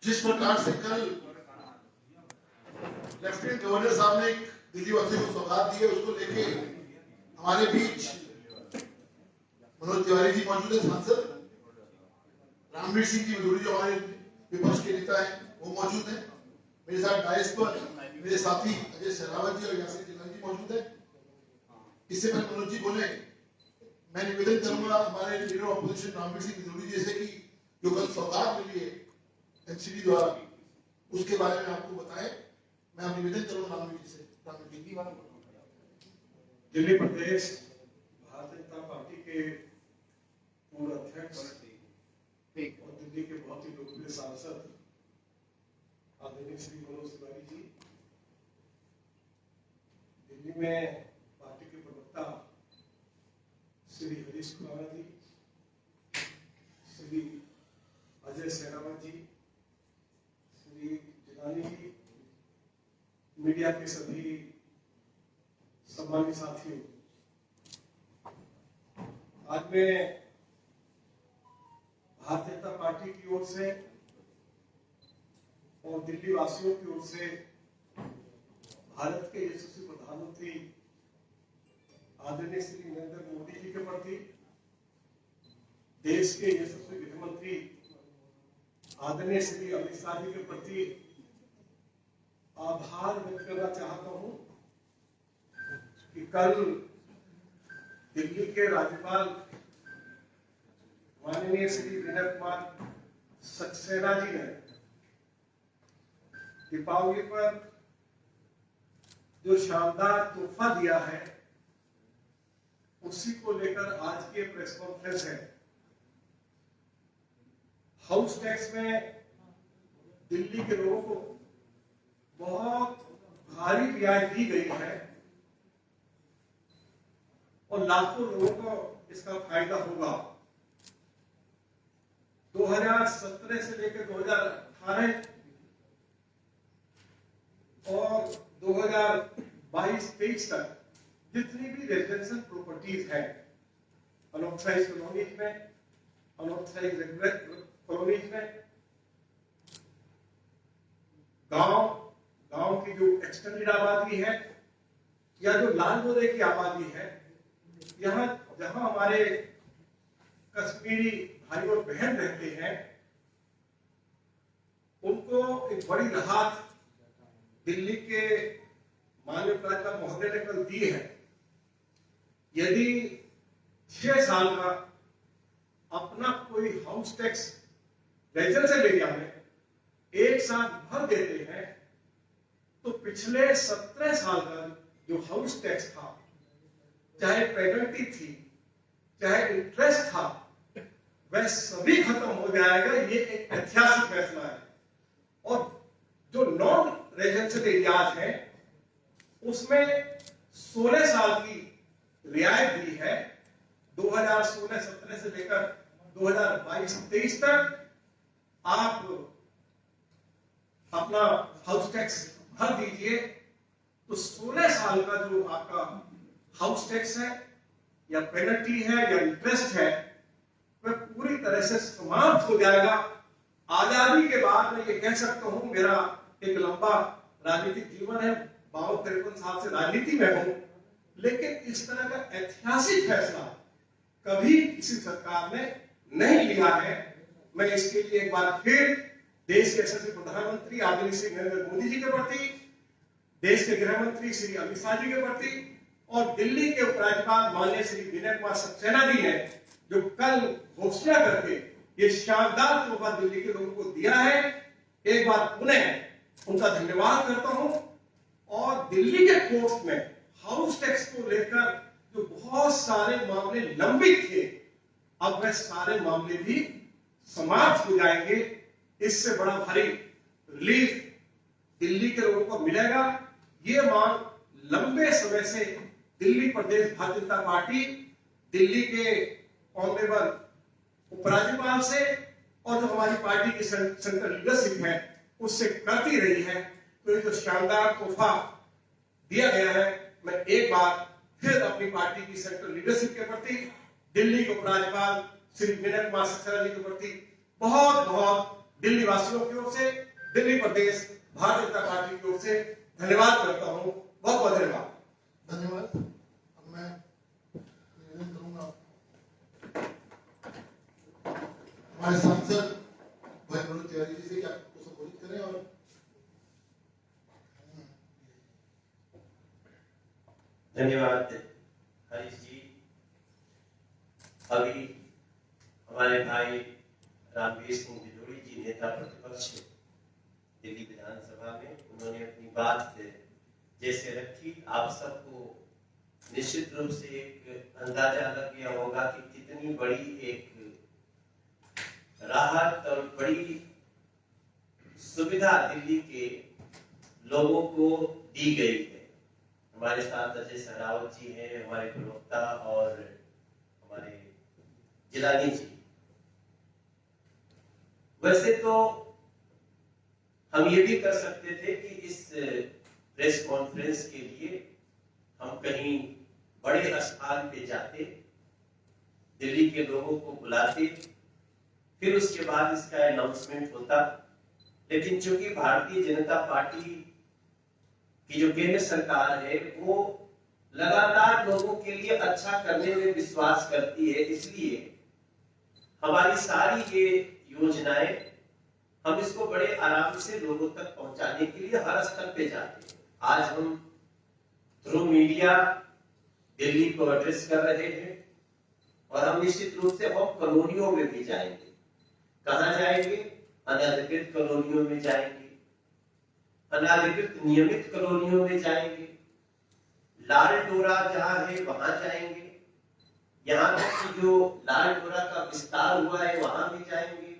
जिस प्रकार से कल लेफ्टिनेंट गवर्नर साहब ने एक दिल्ली वासियों को सौगात दी है, उसको लेके हमारे बीच मनोज तिवारी जी मौजूद है, सांसद रामवीर सिंह जी भदौरी जो हमारे विपक्ष के नेता हैं वो मौजूद हैं। मेरे साथ डायस पर मेरे साथी अजय सहरावत जी और यासिर जिलानी जी मौजूद है। इससे पहले मनोज जी बोले, मैं निवेदन करूंगा हमारे लीडर ऑपोजिशन रामवीर सिंह भदौरी जी से कि जो कल सौगात मिली है एनसीडी द्वारा उसके बारे में आपको बताएं। मैं निवेदन करूंगा रामवीर जी से। दिल्ली प्रदेश भारतीय जनता पार्टी के पूर्व अध्यक्ष और दिल्ली के बहुत ही लोकप्रिय सांसद आदरणीय श्री मनोज तिवारी जी, दिल्ली में पार्टी के प्रवक्ता श्री हरीश खुराना जी, श्री अजय सहरावत जी, श्री जिलानी जी, मीडिया के सभी सम्मानित साथियों, आज मैं भारतीय जनता पार्टी की ओर से और दिल्ली वासियों की ओर से भारत के यशस्वी प्रधानमंत्री आदरणीय श्री नरेंद्र मोदी जी के प्रति, देश के यशस्वी गृह मंत्री आदरणीय श्री अमित शाह जी के प्रति आभार व्यक्त करना चाहता हूं कि कल दिल्ली के राज्यपाल माननीय श्री विनय कुमार सक्सेना जी ने दीपावली पर जो शानदार तोहफा दिया है उसी को लेकर आज की प्रेस कॉन्फ्रेंस है। हाउस टैक्स में दिल्ली के लोगों को बहुत भारी रियायत दी गई है और लाखों लोगों को इसका फायदा होगा। 2017 से लेकर 2018 और 2022-23 तक जितनी भी रेजिडेंशियल प्रॉपर्टीज हैं अनऑथराइज्ड कॉलोनीज में, अनऑथराइज्ड कॉलोनीज में, गांव की जो एक्सटेंडेड आबादी है या जो लाल बोरे की आबादी है, यहाँ जहां हमारे कश्मीरी भाई और बहन रहते हैं उनको एक बड़ी राहत दिल्ली के माननीय राज्यपाल महोदय ने कल दी है। यदि 6 साल का अपना कोई हाउस टैक्स रेजिडेंशियल एरिया में एक साथ भर देते हैं तो पिछले 17 साल का जो हाउस टैक्स था, चाहे पेनल्टी थी, चाहे इंटरेस्ट था, वह सभी खत्म हो जाएगा। ये एक ऐतिहासिक फैसला है। और जो नॉन रेजिडेंशियल एरियाज हैं उसमें 16 साल की रियायत दी है। 2016-17 से लेकर 2022-23 तक आप अपना हाउस टैक्स भर दीजिए तो 16 साल का जो आपका हाउस टैक्स है या पेनल्टी है या इंटरेस्ट है वह पूरी तरह से समाप्त हो जाएगा। आजादी के बाद मैं ये कह सकता हूं, मेरा एक लंबा राजनीतिक जीवन है, 52-53 साल से राजनीति में हूं, लेकिन इस तरह का ऐतिहासिक फैसला कभी किसी सरकार ने नहीं लिया है। मैं इसके लिए एक बार फिर देश के यशस्वी प्रधानमंत्री आदरणीय श्री नरेंद्र मोदी जी के प्रति, देश के गृह मंत्री श्री अमित शाह जी के प्रति और दिल्ली के उपराज्यपाल माननीय श्री विनय कुमार सक्सेना जी ने जो कल घोषणा करके ये शानदार तोहफा दिल्ली के लोगों को दिया है, एक बार पुनः उनका धन्यवाद करता हूं। और दिल्ली के कोर्ट में हाउस टैक्स को लेकर जो बहुत सारे मामले लंबित थे, अब वह सारे मामले भी समाप्त हो जाएंगे। इससे बड़ा भारी रिलीफ दिल्ली के लोगों को मिलेगा। ये मांग लंबे समय से दिल्ली प्रदेश भारतीय जनता पार्टी दिल्ली के ऑनरेबल उपराज्यपाल से और जो हमारी पार्टी की सेंट्रल लीडरशिप है उससे करती रही है। तो ये जो शानदार तोहफा दिया गया है, मैं एक बार फिर अपनी पार्टी की सेंट्रल लीडरशिप के प्रति, दिल्ली के उपराज्यपाल श्री विनय कुमार सक्सेना जी के प्रति बहुत बहुत दिल्ली वासियों की ओर से, दिल्ली प्रदेश भारतीय जनता पार्टी की ओर से धन्यवाद करता हूं। बहुत बहुत धन्यवाद। धन्यवाद। अब मैं निवेदन करूंगा हमारे सांसद भाई मनोज तिवारी जी से कि आपको संबोधित करें। और धन्यवाद हरीश जी। अभी हमारे भाई रामवीर सिंह बिदूरी जी, नेता प्रतिपक्ष दिल्ली विधानसभा में, उन्होंने अपनी बात जैसे रखी, आप सबको निश्चित रूप से एक अंदाजा लग गया होगा कि कितनी बड़ी एक राहत और बड़ी सुविधा दिल्ली के लोगों को दी गई है। हमारे साथ अजय सहरावत जी हैं, हमारे प्रवक्ता, और हमारे जिलानी जी। वैसे तो हम ये भी कर सकते थे कि इस प्रेस कॉन्फ्रेंस के लिए हम कहीं बड़े स्थान पे जाते, दिल्ली के लोगों को बुलाते, फिर उसके बाद इसका अनाउंसमेंट होता। लेकिन चूंकि भारतीय जनता पार्टी की जो केंद्र सरकार है वो लगातार लोगों के लिए अच्छा करने में विश्वास करती है, इसलिए हमारी सारी ये योजनाएं हम इसको बड़े आराम से लोगों तक पहुंचाने के लिए हर स्तर पे जाते हैं। आज हम थ्रू मीडिया दिल्ली को एड्रेस कर रहे हैं और हम निश्चित रूप से हम कॉलोनियों में भी जाएंगे। कहां जाएंगे? अनधिकृत कॉलोनियों में जाएंगे, अनाधिकृत नियमित कॉलोनियों में जाएंगे, लाल डोरा जहां है वहां जाएंगे, यहां तक कि जो लाल डोरा का विस्तार हुआ है वहां भी जाएंगे,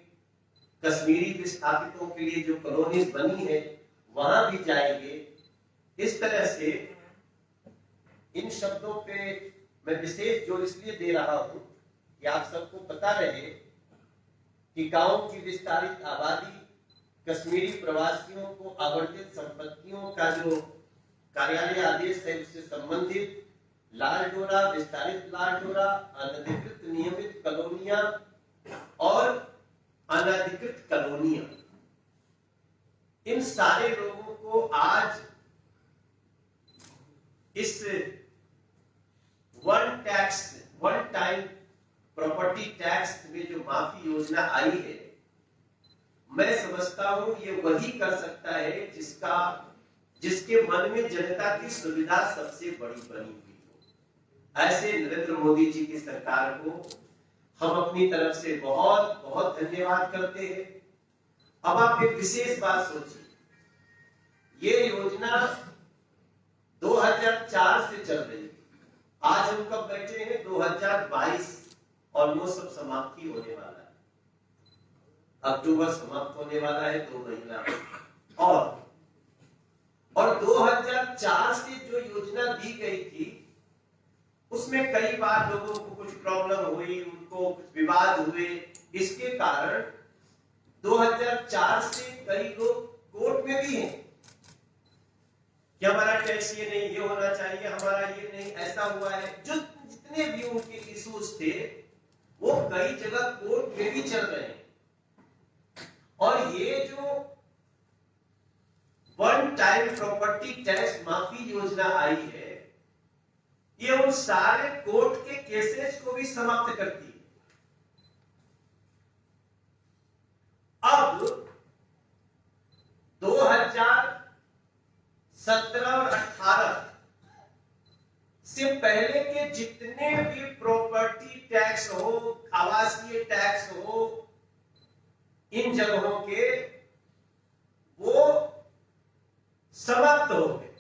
कश्मीरी विस्थापितों के लिए जो कॉलोनीज बनी है वहां भी जाएंगे। इस तरह से इन शब्दों पे मैं विशेष जोर इसलिए दे रहा हूं कि आप सबको पता रहे कि गांव की विस्तारित आबादी, कश्मीरी प्रवासियों को आवंटित संपत्तियों का जो कार्यालय आदेश है उससे संबंधित लाल डोरा, विस्तारित लाल डोरा, अनधिकृत नियमित कॉलोनियां और अनधिकृत कॉलोनियां, इन सारे लोगों को आज इस वन टाइम प्रॉपर्टी टैक्स में जो माफी योजना आई है, मैं समझता हूं ये वही कर सकता है जिसके मन में जनता की सुविधा सबसे बड़ी बनी हुई हो। ऐसे नरेंद्र मोदी जी की सरकार को हम अपनी तरफ से बहुत बहुत धन्यवाद करते हैं। अब आप एक विशेष बात सोचिए, ये योजना 2004 से चल रही है, आज हम कब बैठे हैं? 2022, ऑलमोस्ट सब समाप्ति होने वाला है, अक्टूबर समाप्त होने वाला है, 2 महीना। और 2004 से जो योजना दी गई थी उसमें कई बार लोगों को कुछ प्रॉब्लम हुई, उनको कुछ विवाद हुए, इसके कारण 2004 से कई लोग कोर्ट में भी हैं कि हमारा टैक्स ये नहीं, ये होना चाहिए, हमारा ये नहीं, ऐसा हुआ है। जो जितने भी उनके इश्यूज थे वो कई जगह कोर्ट में भी चल रहे हैं। और ये जो वन टाइम प्रॉपर्टी टैक्स माफी योजना आई है, ये उन सारे कोर्ट के केसेस को भी समाप्त करती है। अब 2017 और 18 से पहले के जितने भी प्रॉपर्टी टैक्स हो, आवासीय टैक्स हो, इन जगहों के वो समाप्त हो गए।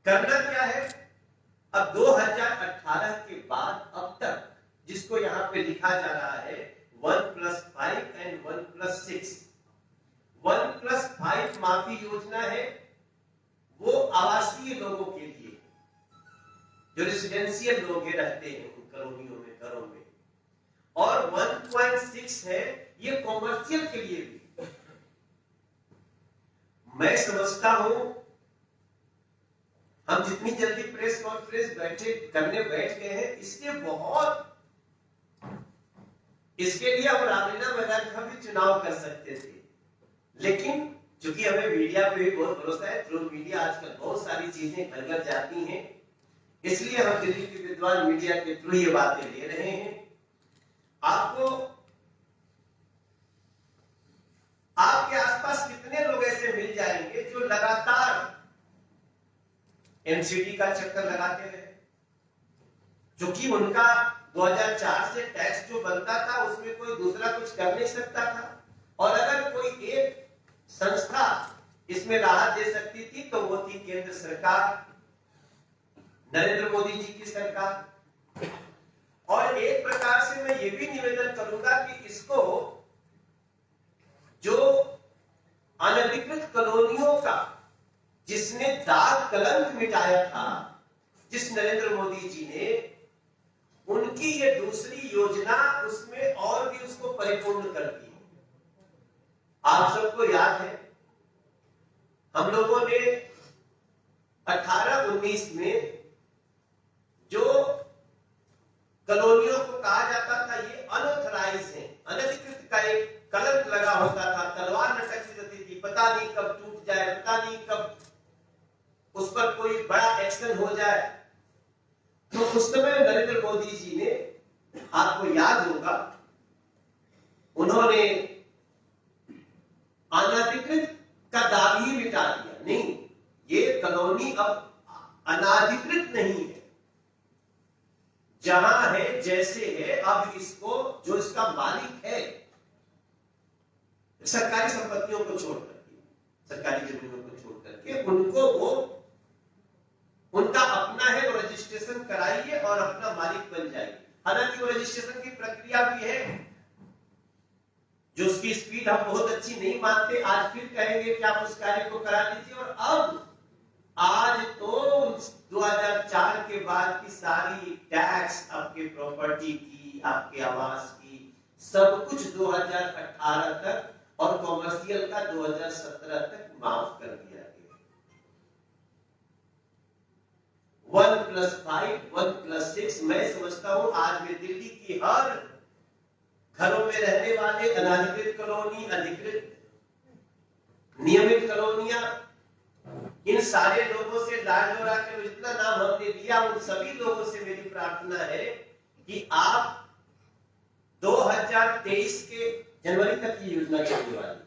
करना क्या है? अब 2018 के बाद अब तक जिसको यहां पे लिखा जा रहा है 1+5 एंड 1+6, 1+5 माफी योजना है, वो आवासीय लोगों के लिए, जो रेसिडेंशियल लोग रहते हैं उन कॉलोनियों में, घरों में, और 1.6 है ये कॉमर्शियल के लिए भी। मैं समझता हूं हम जितनी जल्दी प्रेस कॉन्फ्रेंस बैठ गए हैं, इसके बहुत इसके लिए हम रामलीला मैदान का भी चुनाव कर सकते थे, लेकिन चूंकि हमें मीडिया पे भी बहुत भरोसा है, थ्रू मीडिया आजकल बहुत सारी चीजें घर घर जाती हैं, इसलिए हम दिल्ली के विद्वान मीडिया के थ्रू ये बातें ले रहे हैं। आपको आपके आसपास कितने लोग ऐसे मिल जाएंगे जो लगातार एमसीडी का चक्कर लगाते रहे, क्योंकि उनका 2004 से टैक्स जो बनता था उसमें कोई दूसरा कुछ कर नहीं सकता था, और अगर कोई एक संस्था इसमें राहत दे सकती थी तो वो थी केंद्र सरकार, नरेंद्र मोदी जी की सरकार। और एक प्रकार से मैं ये भी निवेदन करूंगा कि इसको जो अनधिकृत कॉलोनियों का जिसने दाग कलंक मिटाया था, जिस नरेंद्र मोदी जी ने, उनकी ये दूसरी योजना उसमें और भी उसको परिपूर्ण कर दी। आप सबको याद है हम लोगों ने 18-19 में जो कॉलोनियों को कहा जाता था ये अनऑथराइज है, अनधिकृत का एक कलंक लगा होता था, तलवार लटकती रहती थी, पता नहीं कब टूट जाए, पता नहीं कब उस पर कोई बड़ा एक्शन हो जाए। तो उस समय नरेंद्र मोदी जी ने, आपको याद होगा, उन्होंने अनधिकृत का दाग ही मिटा दिया। नहीं, ये कॉलोनी अब अनाधिकृत नहीं है, जहां है जैसे है, अब इसको जो इसका मालिक है, सरकारी संपत्तियों को छोड़ करके, सरकारी जमीनों को छोड़ करके उनको वो उनका अपना है, वो रजिस्ट्रेशन कराइए और अपना मालिक बन जाइए। हालांकि वो रजिस्ट्रेशन की प्रक्रिया भी है, जो उसकी स्पीड हम बहुत अच्छी नहीं मानते, आज फिर कहेंगे कि आप उस कार्य को करा लीजिए। और अब आज तो 2004 के बाद की सारी टैक्स आपके प्रॉपर्टी की, आपके आवास की, सब कुछ 2018 तक और कॉमर्शियल का 2017 तक माफ कर दिया गया। 1+5, 1+6, मैं समझता हूं आज में दिल्ली की हर घरों में रहने वाले अनाधिकृत कॉलोनी, अधिकृत नियमित कॉलोनियां, इन सारे लोगों से लाड लड़ा के जितना नाम हमने लिया, उन सभी लोगों से मेरी प्रार्थना है कि आप 2023 के जनवरी तक की योजना चलने वाली,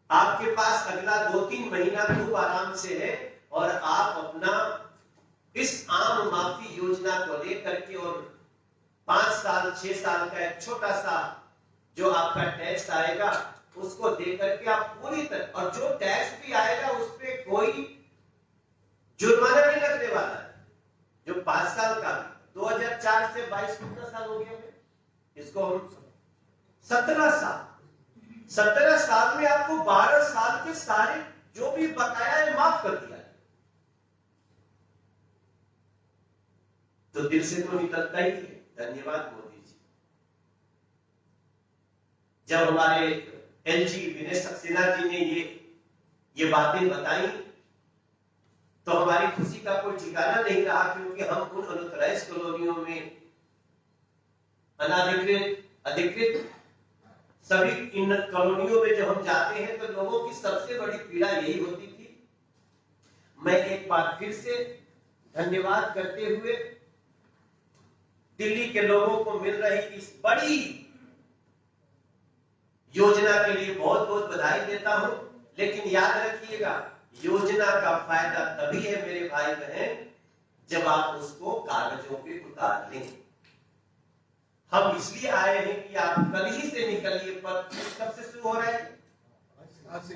आपके पास अगला 2-3 महीना खूब आराम से है, और आप अपना इस आम माफी योजना को लेकर के और 5 साल 6 साल का एक छोटा सा जो आपका टैक्स आएगा उसको दे करके आप पूरी तरह, और जो टैक्स भी आएगा उस पर कोई जुर्माना नहीं लगने वाला है। जो 5 साल का, 2004 से 22 कितना साल हो गया है, इसको हम 17 साल में आपको 12 साल के सारे जो भी बकाया है माफ कर दिया है। तो दिल से तो निकलता ही है धन्यवाद मोदी जी। जब हमारे एलजी विनय सक्सेना जी ने ये बातें बताई तो हमारी खुशी का कोई ठिकाना नहीं रहा, क्योंकि हम उन अनऑथराइज्ड कॉलोनियों में, अनाधिकृत, अधिकृत सभी इन कॉलोनियों में जब हम जाते हैं तो लोगों की सबसे बड़ी पीड़ा यही होती थी। मैं एक बार फिर से धन्यवाद करते हुए दिल्ली के लोगों को मिल रही इस बड़ी योजना के लिए बहुत बहुत बधाई देता हूं। लेकिन याद रखिएगा, योजना का फायदा तभी है मेरे भाई बहन जब आप उसको कागजों पे उतार लें। हम इसलिए आए हैं कि आप कल ही से निकलिए, पर कब से शुरू हो रहा है?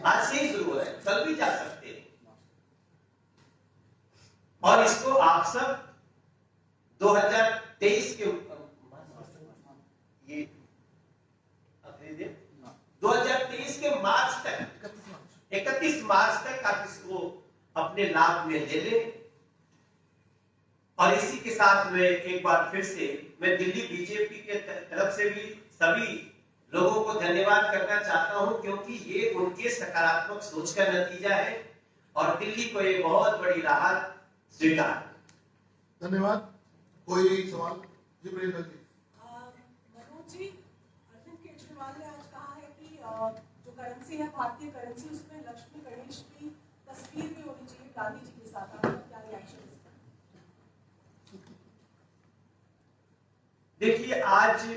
आज से ही शुरू हो रहा है, कल भी जा सकते हैं। और इसको आप सब 2023 के 2023 के मार्च तक, 31 मार्च तक आप इसको अपने लाभ में ले लें। और इसी के साथ में एक बार फिर से मैं दिल्ली बीजेपी के तरफ से भी सभी लोगों को धन्यवाद करना चाहता हूं, क्योंकि ये उनके सकारात्मक सोच का नतीजा है और दिल्ली को एक बहुत बड़ी राहत स्वीकार। धन्यवाद। कोई सवाल? जी प्रियंका जी। जो करेंसी है भारतीय करेंसी उसमें लक्ष्मी गणेश की तस्वीर भी होनी चाहिए गांधी जी के साथ, आपका क्या रिएक्शन है? देखिए, आज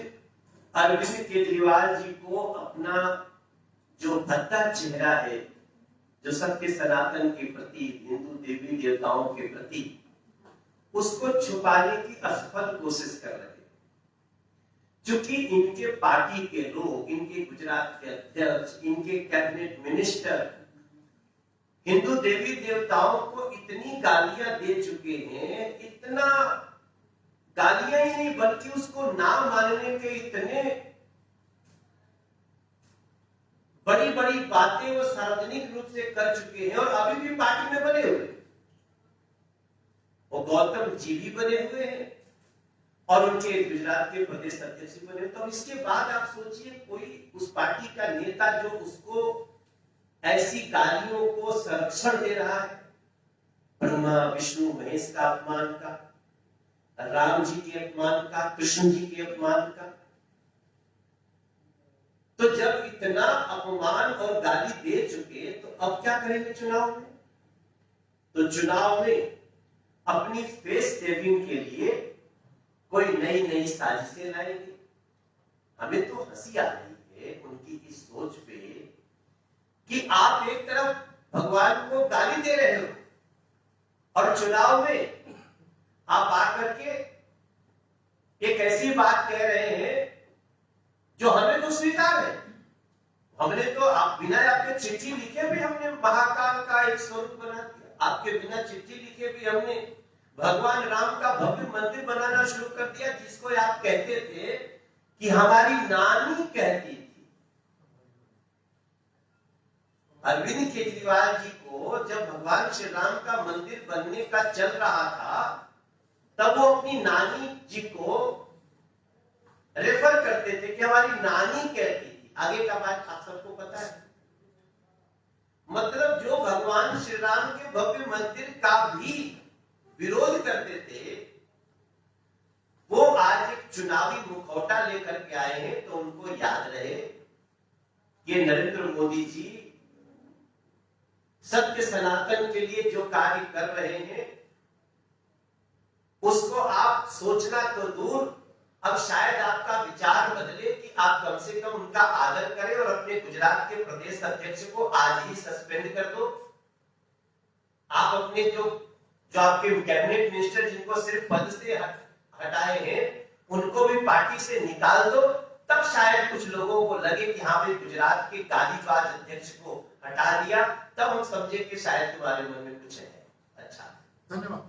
अरविंद केजरीवाल जी को अपना जो भद्दा चेहरा है, जो सत्य सनातन के प्रति, हिंदू देवी देवताओं के प्रति, उसको छुपाने की असफल कोशिश कर रहे हैं। क्योंकि इनके पार्टी के लोग, इनके गुजरात के अध्यक्ष, इनके कैबिनेट मिनिस्टर हिंदू देवी देवताओं को इतनी गालियां दे चुके हैं, इतना गालियां ही नहीं बल्कि उसको ना मानने के इतने बड़ी बड़ी बातें वो सार्वजनिक रूप से कर चुके हैं और अभी भी पार्टी में बने हुए। वो गौतम जी भी बने हुए हैं और उनके गुजरात के प्रदेश अध्यक्ष भी बने हुए। तो इसके बाद आप सोचिए, कोई उस पार्टी का नेता जो उसको ऐसी गालियों को संरक्षण दे रहा है, ब्रह्मा विष्णु महेश का अपमान का, राम जी के अपमान का, कृष्ण जी के अपमान का। तो जब इतना अपमान और गाली दे चुके तो अब क्या करेंगे चुनाव में? तो चुनाव में अपनी फेस सेविंग के लिए कोई नई नई साजिशें लाएंगे। हमें तो हंसी आ रही है उनकी इस सोच पे कि आप एक तरफ भगवान को गाली दे रहे हो और चुनाव में आप आकर के एक ऐसी बात कह रहे हैं जो हमें तो स्वीकार है। हमने तो आप बिना आपके चिट्ठी लिखे भी हमने महाकाल का एक स्वरूप बना दिया, आपके बिना चिट्ठी लिखे भी हमने भगवान राम का भव्य मंदिर बनाना शुरू कर दिया, जिसको आप कहते थे कि हमारी नानी कहती थी। अरविंद केजरीवाल जी को जब भगवान श्री राम का मंदिर बनने का चल रहा था, तब वो अपनी नानी जी को रेफर करते थे कि हमारी नानी कहती थी। आगे का बात आप सबको पता है। मतलब जो भगवान श्री राम के भव्य मंदिर का भी विरोध करते थे, वो आज एक चुनावी मुखौटा लेकर के आए हैं। तो उनको याद रहे कि नरेंद्र मोदी जी सत्य सनातन के लिए जो कार्य कर रहे हैं, उसको आप सोचना तो दूर, अब शायद आपका विचार बदले कि आप कम से कम उनका आदर करें और अपने गुजरात के प्रदेश अध्यक्ष को आज ही सस्पेंड कर दो। आप अपने जो आपके कैबिनेट मिनिस्टर जिनको सिर्फ पद से हटाए हैं, उनको भी पार्टी से निकाल दो। तब शायद कुछ लोगों को लगे कि हाँ भाई, गुजरात के गालीबाज अध्यक्ष को हटा दिया, तब हम समझे कि शायद तुम्हारे मन में कुछ है। अच्छा, धन्यवाद।